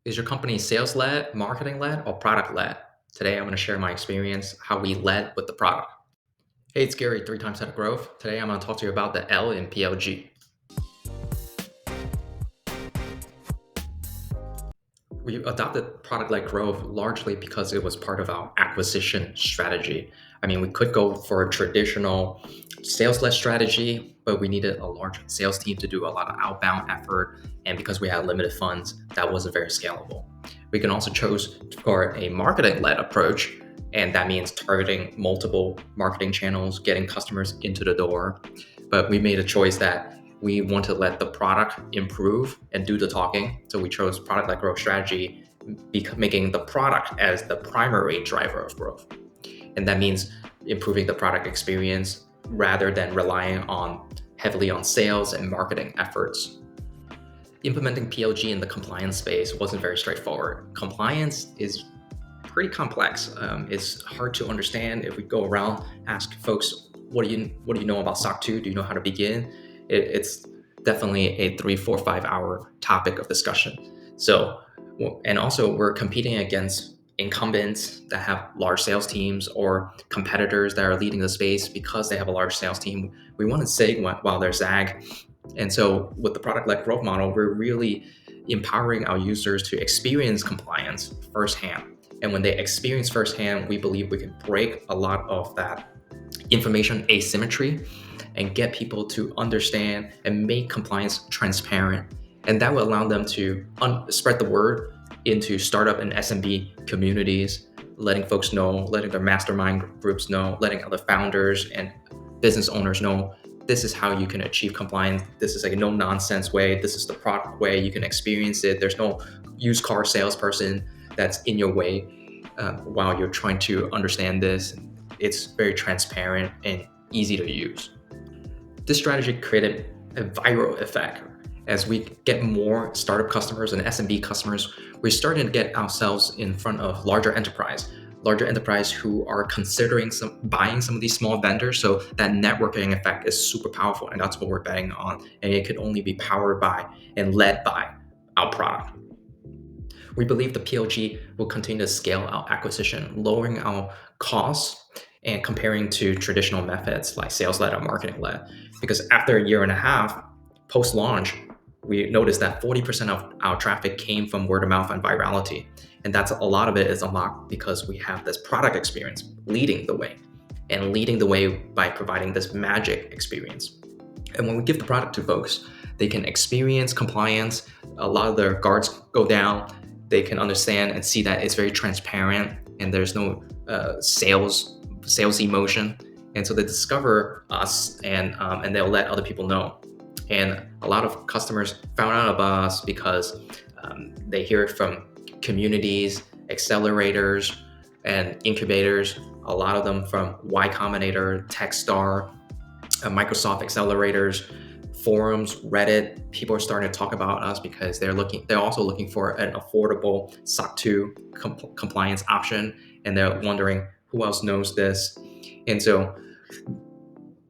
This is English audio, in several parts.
Is your company sales-led, marketing-led, or product-led? Today, I'm going to share my experience, how we led with the product. Hey, it's Gary, 3 times head of growth. Today, I'm going to talk to you about the L in PLG. We adopted product-led growth largely because it was part of our acquisition strategy. I mean, we could go for a traditional sales-led strategy, but we needed a large sales team to do a lot of outbound effort. And because we had limited funds, that wasn't very scalable. We can also choose for a marketing-led approach, and that means targeting multiple marketing channels, getting customers into the door. But we made a choice that we want to let the product improve and do the talking. So we chose product-led growth strategy, making the product as the primary driver of growth. And that means improving the product experience rather than relying heavily on sales and marketing efforts. Implementing PLG in the compliance space wasn't very straightforward. Compliance is pretty complex. It's hard to understand. If we go around, ask folks, what do you know about SOC 2? Do you know how to begin? It's definitely a 3, 4, 5 hour topic of discussion. So, and also we're competing against incumbents that have large sales teams or competitors that are leading the space because they have a large sales team. We want to zig while they're zag. And so with the product-led growth model, we're really empowering our users to experience compliance firsthand. And when they experience firsthand, we believe we can break a lot of that information asymmetry and get people to understand and make compliance transparent. And that will allow them to spread the word into startup and SMB communities, letting folks know, letting their mastermind groups know, letting other founders and business owners know, this is how you can achieve compliance. This is like a no-nonsense way. This is the product way. You can experience it. There's no used car salesperson that's in your way while you're trying to understand this. It's very transparent and easy to use. This strategy created a viral effect. As we get more startup customers and SMB customers, we're starting to get ourselves in front of larger enterprise who are considering buying some of these small vendors. So that networking effect is super powerful, and that's what we're betting on. And it could only be powered by and led by our product. We believe the PLG will continue to scale our acquisition, lowering our costs and comparing to traditional methods like sales-led or marketing-led. Because after a year and a half post-launch, we noticed that 40% of our traffic came from word of mouth and virality. And that's a lot of it is unlocked because we have this product experience leading the way by providing this magic experience. And when we give the product to folks, they can experience compliance. A lot of their guards go down. They can understand and see that it's very transparent and there's no sales emotion. And so they discover us and they'll let other people know. And a lot of customers found out about us because they hear it from communities, accelerators, and incubators. A lot of them from Y Combinator, Techstar, Microsoft accelerators, forums, Reddit. People are starting to talk about us because they're also looking for an affordable SOC 2 compliance option, and they're wondering who else knows this. And so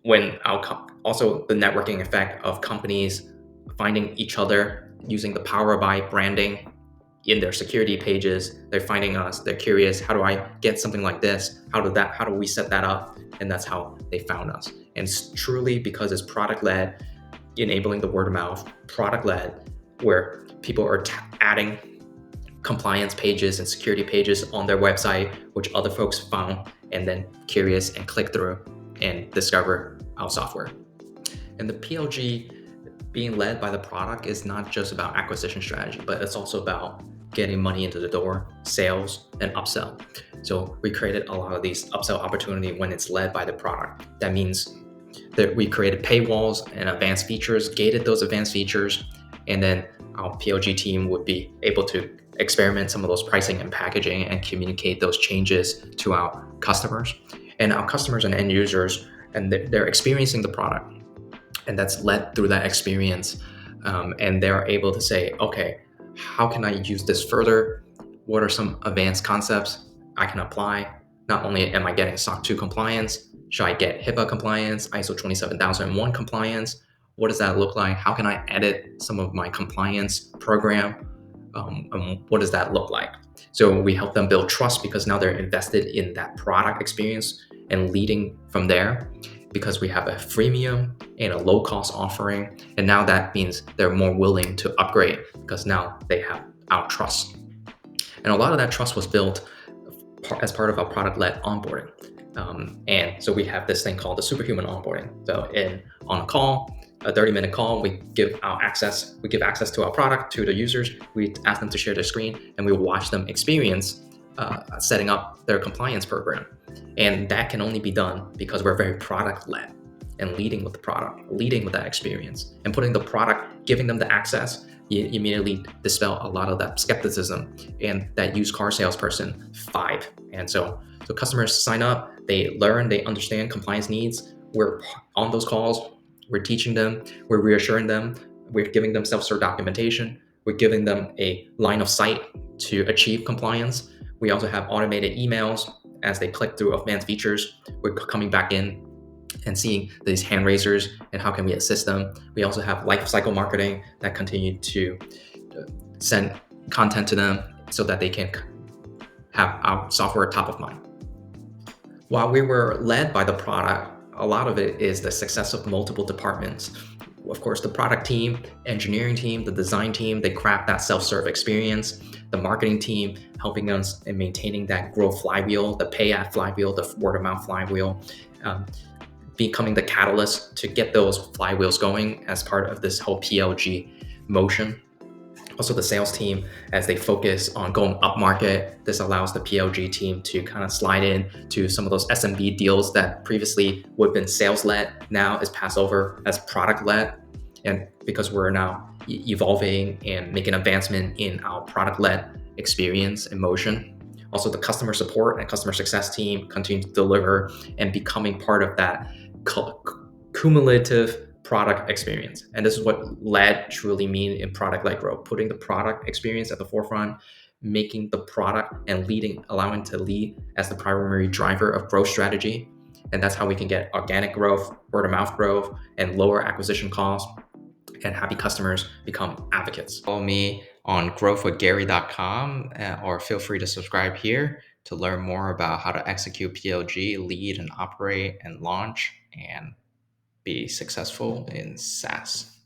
when also the networking effect of companies finding each other using the power by branding in their security pages, they're finding us, they're curious, how do I get something like this? How do we set that up? And that's how they found us. And it's truly because it's product-led, enabling the word of mouth, product-led, where people are adding compliance pages and security pages on their website, which other folks found, and then curious and click through and discover our software. And the PLG being led by the product is not just about acquisition strategy, but it's also about getting money into the door, sales, and upsell. So we created a lot of these upsell opportunity when it's led by the product. That means that we created paywalls and advanced features, gated those advanced features, and then our PLG team would be able to experiment some of those pricing and packaging and communicate those changes to our customers. And our customers and end users, and they're experiencing the product, and that's led through that experience. And they're able to say, okay, how can I use this further? What are some advanced concepts I can apply? Not only am I getting SOC 2 compliance, should I get HIPAA compliance, ISO 27001 compliance? What does that look like? How can I edit some of my compliance program? what does that look like? So we help them build trust because now they're invested in that product experience and leading from there because we have a freemium and a low cost offering. And now that means they're more willing to upgrade because now they have our trust. And a lot of that trust was built as part of our product led onboarding. And so we have this thing called the superhuman onboarding. So on a call, a 30-minute call, we give access to our product to the users. We ask them to share their screen, and we watch them experience setting up their compliance program. And that can only be done because we're very product led and leading with the product, leading with that experience, and putting the product, giving them the access. You immediately dispel a lot of that skepticism and that used car salesperson vibe. And so customers sign up, they learn, they understand compliance needs. We're on those calls, we're teaching them, we're reassuring them, we're giving them self-serve documentation, we're giving them a line of sight to achieve compliance. We also have automated emails as they click through advanced features. We're coming back in and seeing these hand raisers and how can we assist them. We also have life cycle marketing that continue to send content to them so that they can have our software top of mind. While we were led by the product, a lot of it is the success of multiple departments. Of course, the product team, engineering team, the design team, they craft that self-serve experience. The marketing team helping us in maintaining that growth flywheel, the pay ad flywheel, the word of mouth flywheel, becoming the catalyst to get those flywheels going as part of this whole PLG motion. Also the sales team, as they focus on going up market, this allows the PLG team to kind of slide in to some of those SMB deals that previously would have been sales led, now is passed over as product led. And because we're now evolving and making advancement in our product led experience and motion. Also the customer support and customer success team continue to deliver and becoming part of that cumulative product experience. And this is what led truly mean in product-led growth, putting the product experience at the forefront, making the product and leading, allowing to lead as the primary driver of growth strategy. And that's how we can get organic growth, word of mouth growth, and lower acquisition costs, and happy customers become advocates. Follow me on growthwithgary.com or feel free to subscribe here to learn more about how to execute PLG, lead and operate and launch and be successful in SaaS.